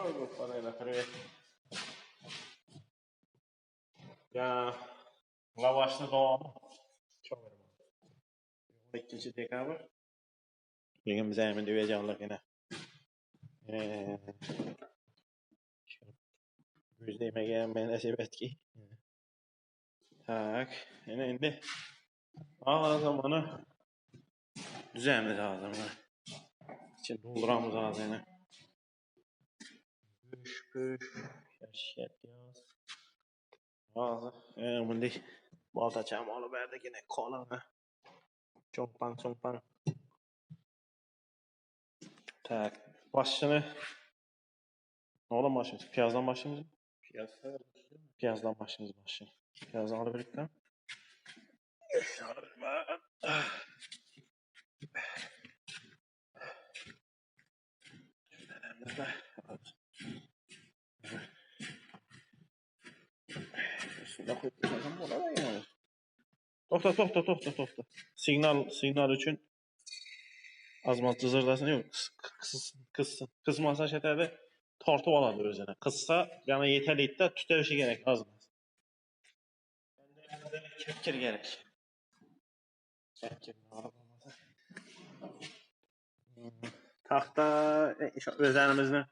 bu parayla kırıyor. Ya lavaşlı doğamı. Çok önemli. 12. dekabr. Bugün bize hemen döveceğiz yine. Gözleme gelmeyen nasip et ki. Tak. Şimdi ağzımını düzenli lazım. İçin dolduramız ağzını. Büş. Yaşayat yaz. Ağzı. Bunu balta çamalı verdi yine kolana. Çompan. Tak. Başını. Ne olan başımız? Piyazdan başımız. Piyazdan başımız başı. Piyazdan alabilirken. Toxta. Signal üçün azmaz cızırdasın yok. Kısmasa şeterde tortup aladı özüne. Kıssa yana yeterli de tütevşi gerek azmaz. Kepkir gerek. Kepkir taxta özənimizin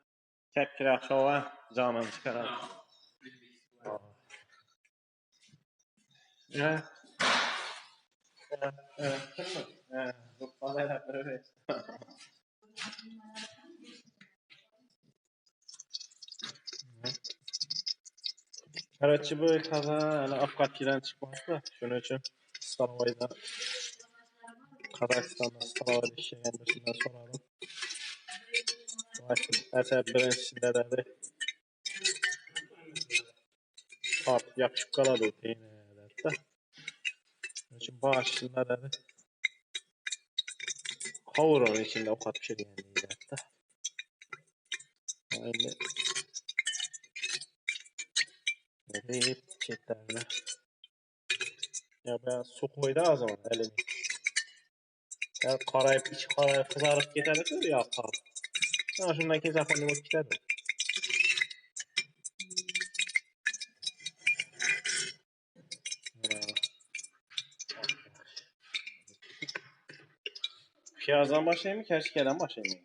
kepkir yaxşı olan canını çıxarar. Evet. Bu parayla böyle. Karatçı bu kaza hani Afganistan'dan çıkmıştı. Şunun için Stanova'yla Kazakistan'da Stanova'yla işe gelmesinden sonra da her birincisinde de part yapışıp kaladı o teynelerde. Onun için bağışçılar da kavurun içinde o kadar bir şey gelmeydi hatta. Öyle hep çetlerine. Ya ben su koydu o zaman elimi. Ya içi karayıp kızarıp giderdi ya kaldı. Ama şundan kez afanı bak giderdi. Piyazdan başlayayım mı? Kerşikeden başlayayım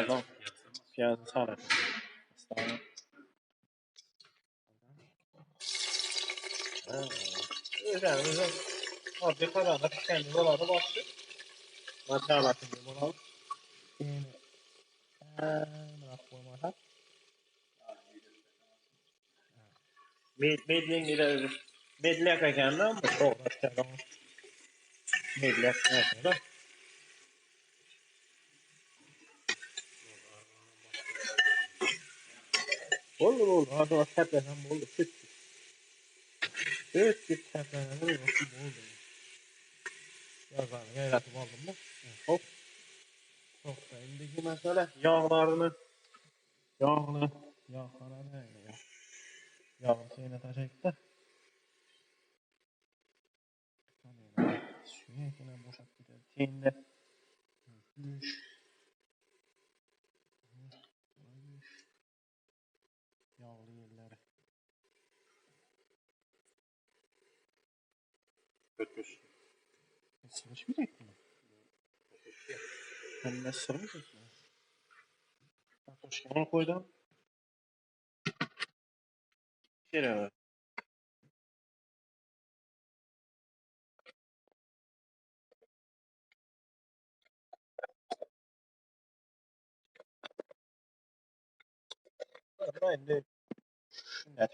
mı? Piyazdan sonra. Üzərimizin adli qaranı kendi doları bastı. Materyalakını bunu bırak koymadan. Medlin ile özür. Medliyaka geldi ama çok rahat. Medliyaka geldi. Olur. Hadi o tepeden oldu. Süt tepeden oldu. Yazarı yaratıp aldım mı? Hop. Çok da indiki mesele yağlarını yağlı neyle ya? Yağlı şeyine taşıyıp suya yine boşalt gider. Teyinde yağlı yerleri. Kötüsü. Sıvışmayacak mı? Ben ne sıvışmayacak mı? Kartoşkanı koydum. Şöyle var. Ben de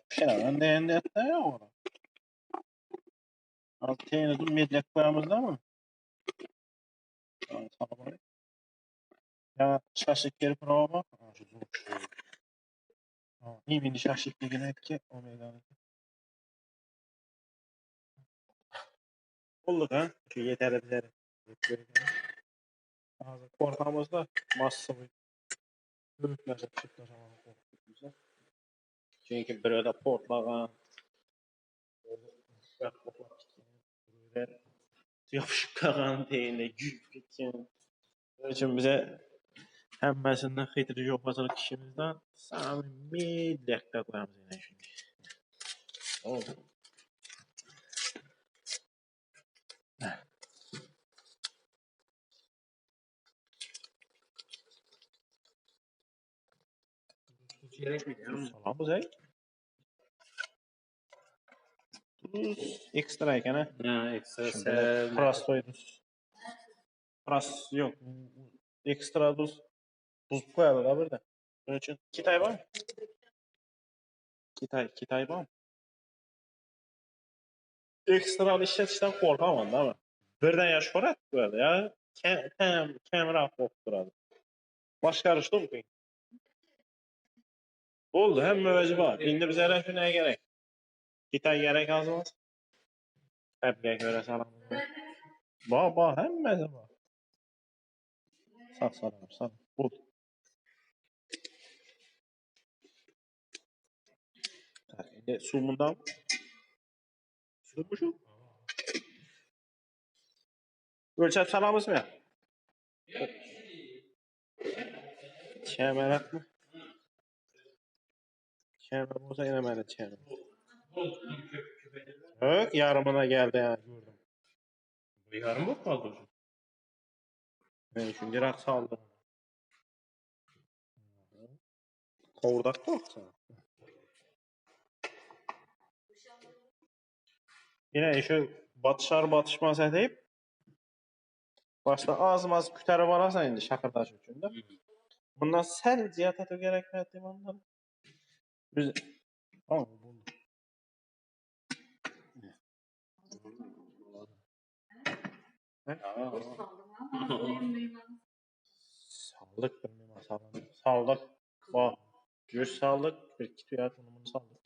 pişiren de ende etti ya onu. Altına dur medlek koyamızda mı? Tamam. Ya şaşık geri prova bak. İyi bir şaşık bir güne ki o meydanı. Olduk ha? Şu yeterli bize. Korkamızda masası büyüklerse çıktılar ama korkuyoruz. Çünkü bir arada portlagan yapışıp kalan teyinde gül bitken. Onun için bize Hammasinden xeytiri yo'qotiliq kishimizdan samimiy dakika qo'yamiz yana shunga. Oldu. Salamiz ey. Tuz ekstra ekan. Ha, ekstra Shunda sal. prostoy tuz. Yo'q. Ekstra tuz buzib qo'yadi birda. Shuning uchun Kitay bormi? Kitay bormi? Ekstrani ishlatishdan qo'rqaman-da men. Birdan yaxshi ko'radi bo'ladi, ya. Kamroq bo'lib turadi. Boshqarishni mumkin. Bo'ldi, hamma o'zi bor. Endi bizlarga shunday kerak. Kitay kerak hozir. Appga ko'ra salom. Bor, hammasi bor. Salom. Bo'ldi. Endi suv bundan. Suv shu. O'lchab salamizmi? Kamarakmi? Kamera bo'lsa yana mana chami. Yo'q, yarımına geldi ya gördüm. Bu yarım bo'lib qoldi. Men shunga soldim. Qovurdoq qo'rqsa. Yine şu batışmasa deyip başta az kütərib alasan indi şakırdaş üçün də. Bundan sel ziyafət gerek mi ondan? Biz bu. Saldık bilmem saldık. Bak. Göz saldık. Bir iki tuyat bunu saldık.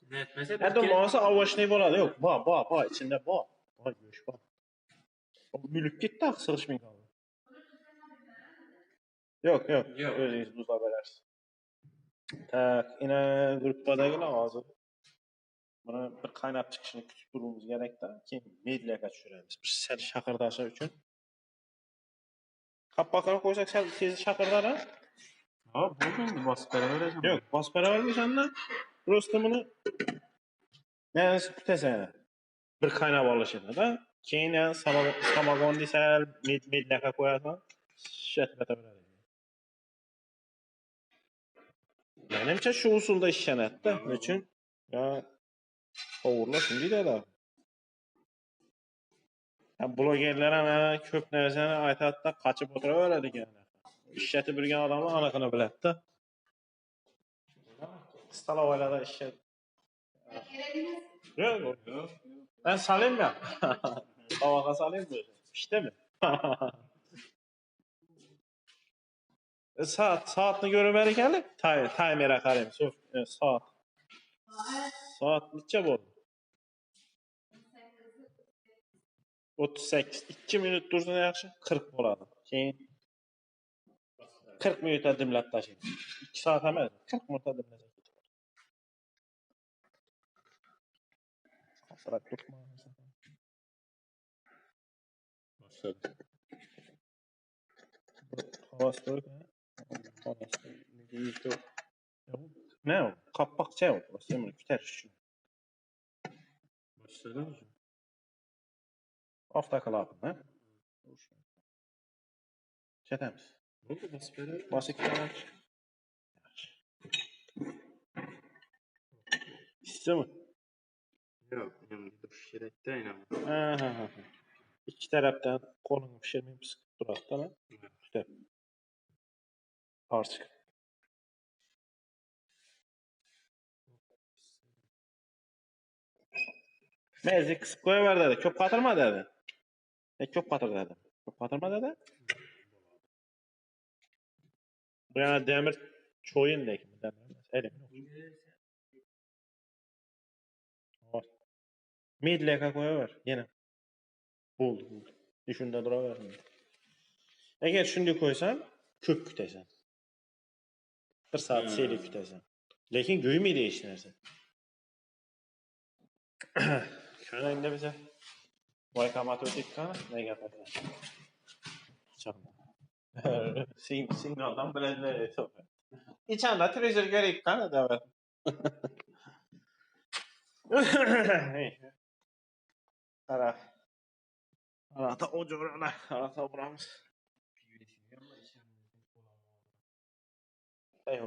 Hətta masa avaşını болады. Yox, bak içində bak. Bak göz bak. O mülk getdi axı sığışmay qaldı. Yox. Özünüz buzla verərsiniz. Tak, yine gruppadagina hazır. Buna bir qaynab chiqishini kutib turishimiz kerak-da. Keyin mediaga tushiramiz. Bir sal shaqirdashi uchun. Qappaqara qo'ysak sal tez shaqirdalar. Ha, bo'ldi, bosib beraverasizmi? Yo'q, bosib beravermaysan-da. Просто buni nasi kutasan. Bir qaynab olishini-da. Keyin samogonni sal mediaga qo'yasan. Shatbata beradi. Menimcha shu usulda ishlanadi-da. Uchun ya qovurlar shunday deydi. Blogerlar ana ko'p narsani aytadi-da, qochib o'tiraveradi ekan. Ishlatib yurgan odamlar anaqani biladi-da. Stalovalarda ishlat. Yo'q. Ben salayım ya. Tavaga salayım mı? İşte mi? Saatini görüp erekeli. Timer'a qarayım. Saat. Saat neçə oldu? 38. 2 minut dursun yaxşı. 40 bo'ladi. Keyin 40 minutda dimlab tashlaymiz. 2 soat emas, 40 minutda dimlasak. Qasrab turmaymiz. Başladı. Havastor. Ne o? Kapakça o. Bunu kütər. Başladı mı? Avtoklapın, ha? Çətəmiz. Oldu, basıb beraver. Basıq gələk. İsti mi? Yo'q, endi pishirayotda aynan. Ha. İki tərəfdən qolunu pişirməyib sıxıb duraq da. Kütər. Artıq. Məzi qısıb qoyuver dedi. Köp qatırma dedi. Köp qatır dedi. Köp qatırma dedi. Bu yana demir çoyun deyik. Elim. Midleka koyuver. Yine. Buldu. Düşünde duraver. Eğer şunday koysan, köp kütəsən. 1 saat seyli kütəsən. Lekin göyməydi heç нәрsə. Şöyle indi bizə Vaykamat ötük kana, nə gətirdi? Çağın. Signaldan bilenler çok. İçeride televizyon gerek kanı da var. Ara. Arata o corana. Arata buramız.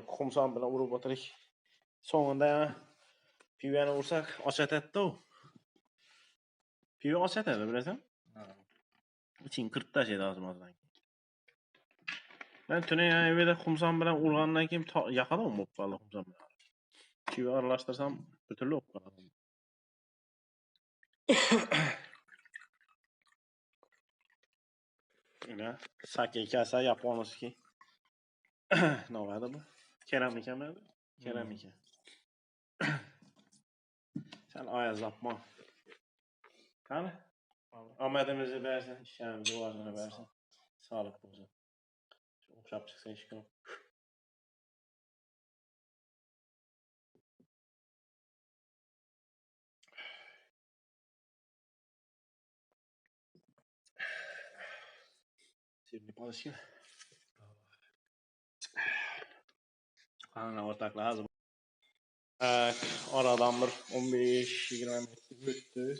Kumsan bilen vurup oturuq. Sonunda ya. Piveni vursak açat etti o. Pivi açat etti bilirsən? İçin 40 da şeydi azmazdan. Ben tüne ya evde kumsan bilen urgandan kim yakalamam bu valla kumsan bilen. Pivi aralaştırsam bir türlü yok. Yine sake kasa Japonski. Ne vardı bu? Keramika mı? Keramika. Sen ayaz yapma. Kan? Ahmetimizi versin, işlerimizi varlığını versin. Sağlık olsun. Çok şap çıksa iş yok. Sirli palışıyor. Kanka ortakla hazır. Evet, aradan bir 15-20 metre öttü.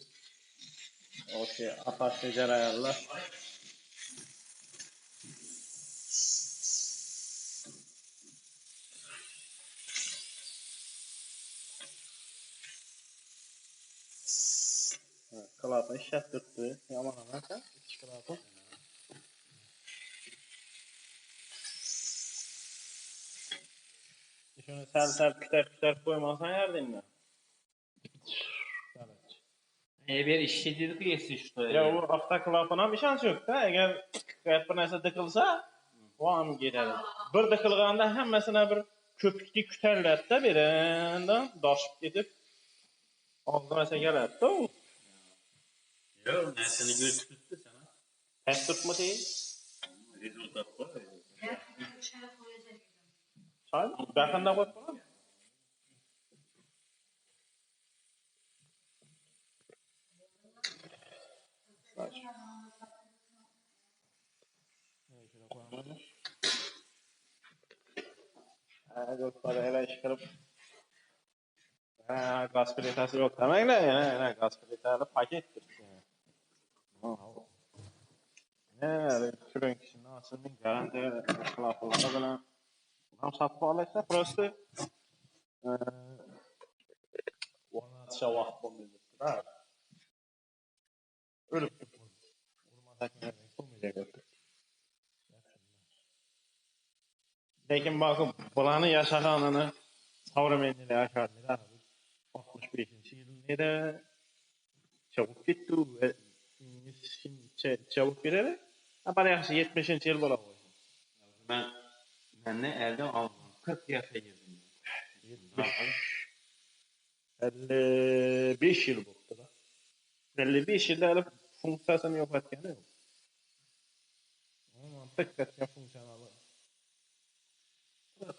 Okey, ateşli cerayarlar. Kılatın şart tuttu. Yaman anaka. İki kılatın. Şunu sel küter koymazsan yerden mi? Bir işçi dedik ki işte. Ya bu avtoklapına bir şans yok da. Eğer bir narsa dıkılsa o an gider. Bir dıkılganda hemmesine bir köpüklü küterler de birinden daşıp gidip ağzına sekerler de o. Yok, nesini götürttü sana. Pes tutma değil. Rezultat var. Çay mı? Bakında koy falan. Saç. Şöyle koyalım. Götleri hele çıkarıp. Gaz plitası yok demek ne? Ne gaz plitalı pakettir. Ne? Şuraya kişinin aslında garanti kılafıları bilen. Tam satıp alırsa prosto ona şavak bulmuyordur. Ölüp tutmaz. Vurmasak nereden bulmayacak ötür. Lekin bakın bulanı yaşaganını savremenliğe yaşardı. 65-ci yılında çabuk gitti ve çabuk gider. Ama yaxşı 70-ci yıl bola qoydu. Ben ne elde aldım. 40 yaşa girdim. 55 yıl oldu da. 55 yılda alıp funksiyasını yok etken yok. Ama tık etken funksiyonalı.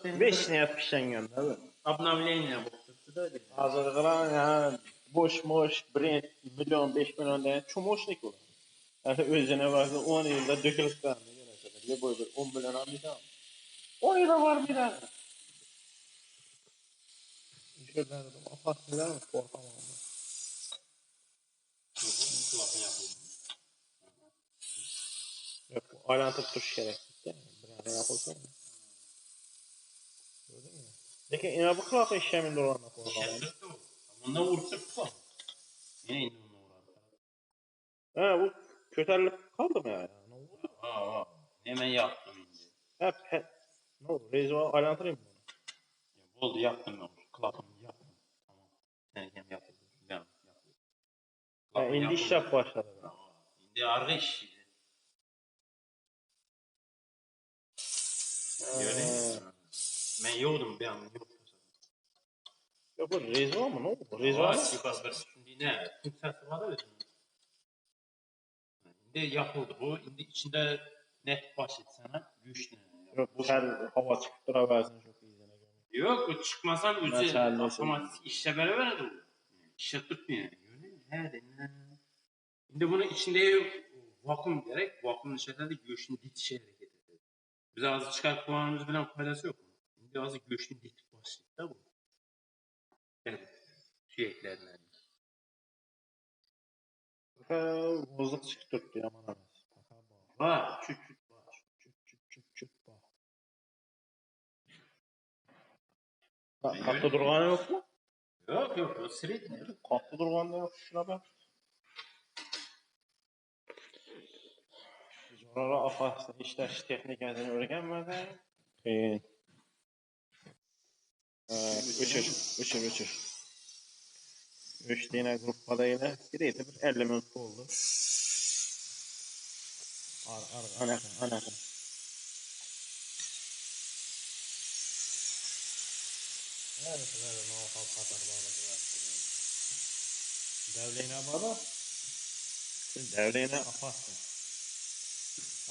5 ne yapışan gönderdi. Обновление bo'ldi da. Hazır kılan ya boş brand milyon 5 milyon deyen çumoşnik olur. Yani özüne baksa 10 yılda dökülüp kaldı. Ne böyle 10 milyon almayacağım. 10 yılda var bir tane. Şöyle dedim apartmada mı korkamam. Yok aylantıp duruş gerek. Brand yapılsa. Gördün mü? Lekin ina bu kılafı işlemin dolanına korkamam. Bunda vursak mı? Yine indi onu uğradı. Ha bu kötülük kaldı mı ya? Ne oldu? Aa. Hemen yaptım indi. Hep ne oldu? Rezo aylantırayım mı? Ya, oldu yaptım ben. Klapını yaptım. Tamam. Sen hem yaptın. Ben yaptım. Ha, indi iş yap başladı. İndi arı işi. Gördün mü? Ben yoğdum bir an. Yok bu Rezo mu? Ne oldu? Rezo mu? Sivas bir şimdi ne? Türk sesi var da şimdi yapıldı bu. Şimdi içinde net baş etsene. Güçlü. Yok bu her hava çıkıp duraversin çok iyi. Yok bu çıkmasam üzeri otomatik işle beraber de işe tutmuyor. Nerede? Şimdi bunun içinde vakum gerek. Vakumun içinde de göğsünü bitişe hareket ediyor. Biz azı çıkartmamız bilen faydası yok. Şimdi azı göçtü dik başlayıp da bu. Evet. Süyeklerinden. Bozuk çıktı yaman emas. Var. Küçük var. Küçük bak. Katlı durğanı yok mu? Yok yok. O sıraydı. Katlı durğanı yok. Şuna bak. Sonra afasını işleş texnikasını öğrenmeden. Üçür. Üç tane gruppada yine. Gireydi bir 50 minut oldu. Ana. Evet, no halkatar bağladılar. Devleyine bağlı. Devleyine afarsın.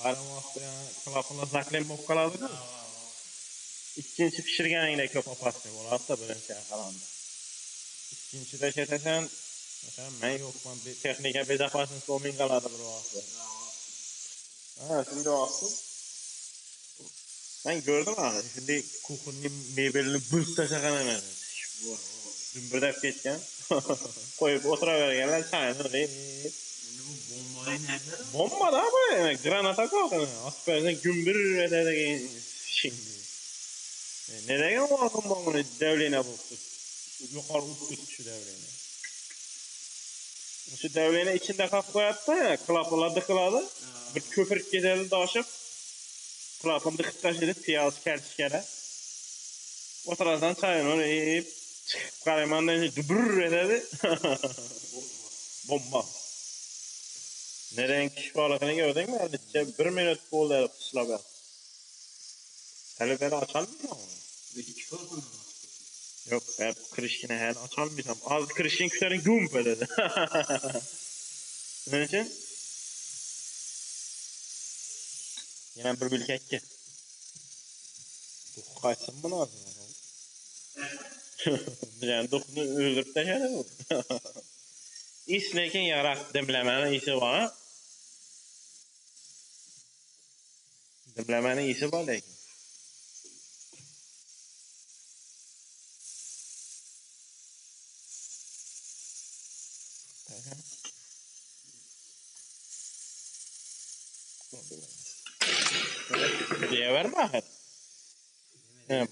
Arama vakti yani klapına zaklem bokkaladı mı? İkinci pişirgeninde köp afarsın. Olat da böyle şey kalandı. İkinci de çetesen mesela ben yok bir texnike bez afarsın somin kaladı bir vakti. Ha, şimdi o vakti. Ben gördüm abi. Şimdi kukunun meyvelerini buz taşakan hemen. Dümbürdep geçken. Koyup oturavergenler çayını değil. Bombayı nerede? Bomba da bu yani. Granata kalkın. Asperden gümbür ederek şimdi. Neden o akım bunu devlene buldu? Yukarı uçtu şu devlene. Şu devlene içinde kapı koyattı ya. Klapladı. Bir köpürük giderli daşıp. Klapını dıkıttaş edip piyaz kertikere. Oturarsan çayını onu yiyip çıkıp kalemandan dübür ederdi. Bomba. Neren kişi balıkını gördün mü? Elbette 1 minut oldu elbette pusula. Hele beni açalım mı? Yok ben Krişkin'e hele açalmayacağım. Az Krişkin külerin güm böyle. Ne için? Yine bir bilkek ki. Duk kaçsın mı lazım? Yani dukunu öldürüp de şöyle bu. İslekin yarak demlemenin iyisi var. Demlemenin iyisi var lekin. Diye verme ahir.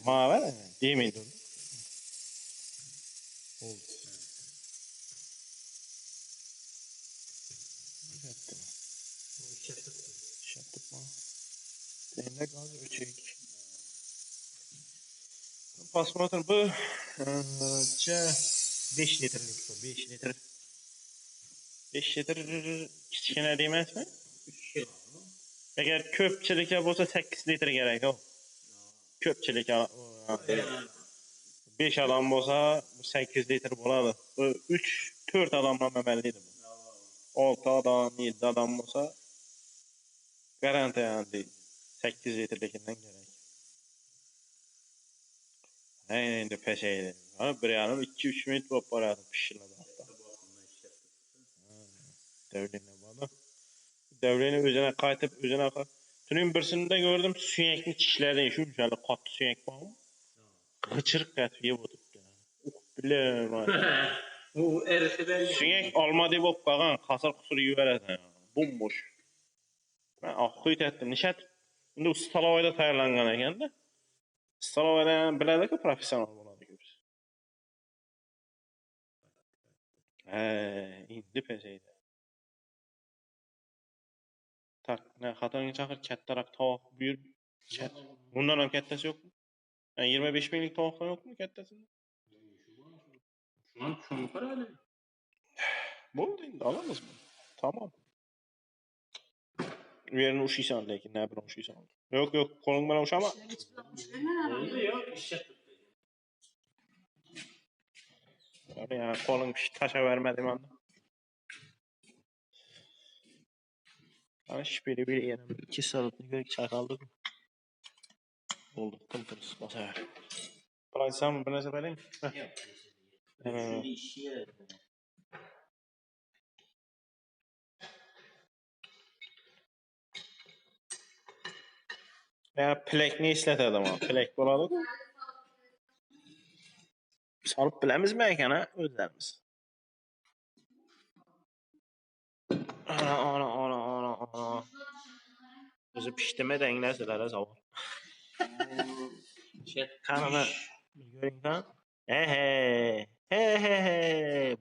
Ma ver. Diye miydi? Oldu. Şattık mı? Deyinde gazı öçek. Pasmatır bu. 5 litrlik bu. 5 litre. 5 litre kichkina demasmi? Agar ko'pchilikka bo'lsa 8 litr kerak o. Ko'pchilikka 5 odam bo'lsa 8 litr bo'ladi. Bu 3-4 odamdan amallaydi bu. 6 odam, 7 odam bo'lsa garantiya yani 8 litrlikinden kerak. Endi peshaydi. Ha, bir yarim 2-3 minut bo'lib boradi pishiradi hatta. Devlene bağlı. Devleni özüne qaytib, özüne Tünün birisinde gördüm süyekli çişlerden şunchalı qatlı süyek var mı? Gıçırık qatfiye o'tibdi. Bilem. Bu eritiden Süyek alma deb bo'lib qolgan, qasır qusur yuboradi. Bomboş. Ben oqyt etdim. Nishat endi u Stalovoyda tayyorlangan ekanda. Stalovoyda biladi-ku professional bo'ladi ko'p. Endi peshaydi. Tak, ne xatanga chaqir kattaroq tovuq buyur. Bundan ham kattasi yo'qmi? 25 minglik tovuqdan yo'qmi kattasini? Şu an şunu parayla. Bo'ldi endi olamiz bunu. Tamam. Yerini ushiysan lekin, ne bilan ushiysan. Yo'q, qo'ling bilan ushama. Oldu ya. İş yaptık. Yani qo'ling tashavermadim anda. Ana şüpheli bir yana 2 saatlik göre çakaldık. Oldu, tımtırız, basaver. Bıraksam bir narsa vereyim. Şimdi işe Ya plakni eslatadi ama plak bo'ladi-ku. Solib bilamizmi ekan o'zlarimiz? Ana. O'zi pishdimi danglar sizlar savol. Qanaqa ko'ringdan? He.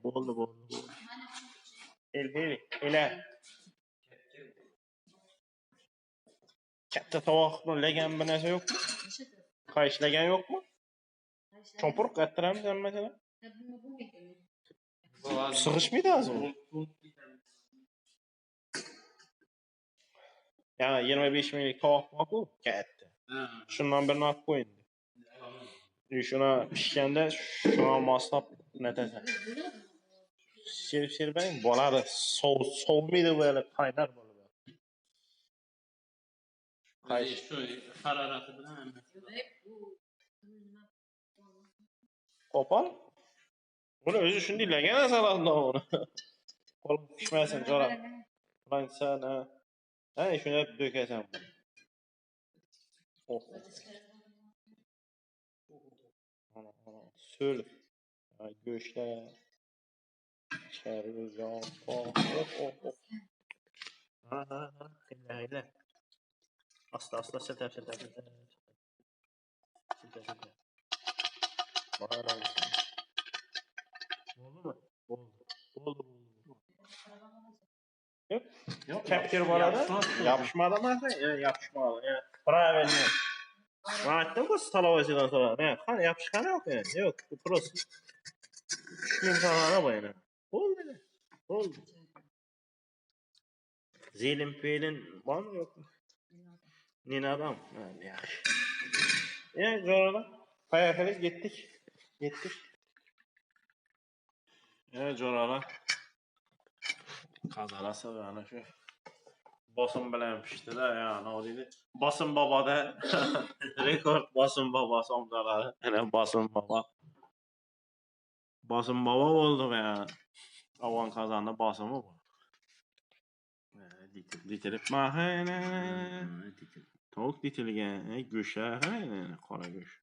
Bo'ldi. Ela. Katta tovoqni lagan bir narsa yo'qmi? Qayshlagan yo'qmi? Cho'pir qattiramiz hammasini. Sig'ishmaydi hozir. Yani 25 minglik tovoq bor-ku, katta. Shundan birini olib qo'ying. Shuna pishganda shuna moslab natasan. Serpang bo'ladi. Sovmaydi böyle qaynar bo'ladi. Shu harorati bilan hammasi. Qo'pol. Buni o'zi shunday lagan asalanda uni. Qo'lim pishmasin, jo'rab. Plansana. Ha, shuni dökasan. Ana. Söl. Go'shtlar. Chari, yog'. Hayla. Asta setar. Bo'ldimi? Bo'ldi. Yo'q, kaptir bo'ladi. Yapishmadimi? Yapishmadi. Правильно. Men aytdim-ku, stolovasidan so'radi. Qani yapishqani yo'q endi. Yo'q, просто. Shuni qiladi bo'yna. Bo'ldi. Zelin bormi yo'qmi? Nenadam? Yaxshi. Jo'ralar. Поехали, ketdik. Jo'ralar. Qazalasa ana shu bosim bilan pishdi-da, nima deydi? Bosim boboda rekord bosim bobo somdalari. Ana bosim bobo. Bosim bobo bo'ldi Afg'on qozonni bosimi bu. Ditilib mahayna. Tovuq ditilgan, go'sht, qora go'sht.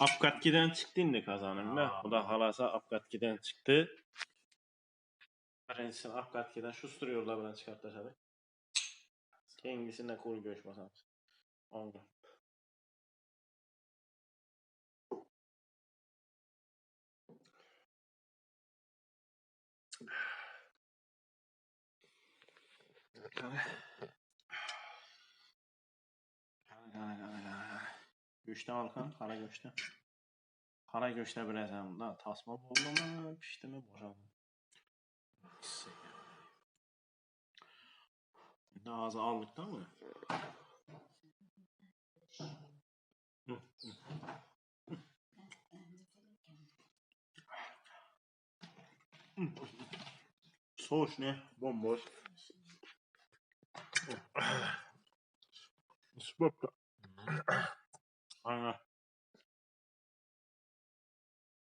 Apkatkidan chiqdi endi qozonimda. Xudo xolasa apkatkidan chiqdi. Birinchisi apkatkidan shu yo'llar bilan chiqarib tashladi. Keyingisini qo'l go'sht bosamiz. Oldi. Go'shtdan olgan, qora go'shtdan. Qora go'shtda bilasan, tasma bo'ldimi, pishdimi, bo'shadi. Endi hozir oldikda buni. So'shni, bombosh. Süper. Aynen.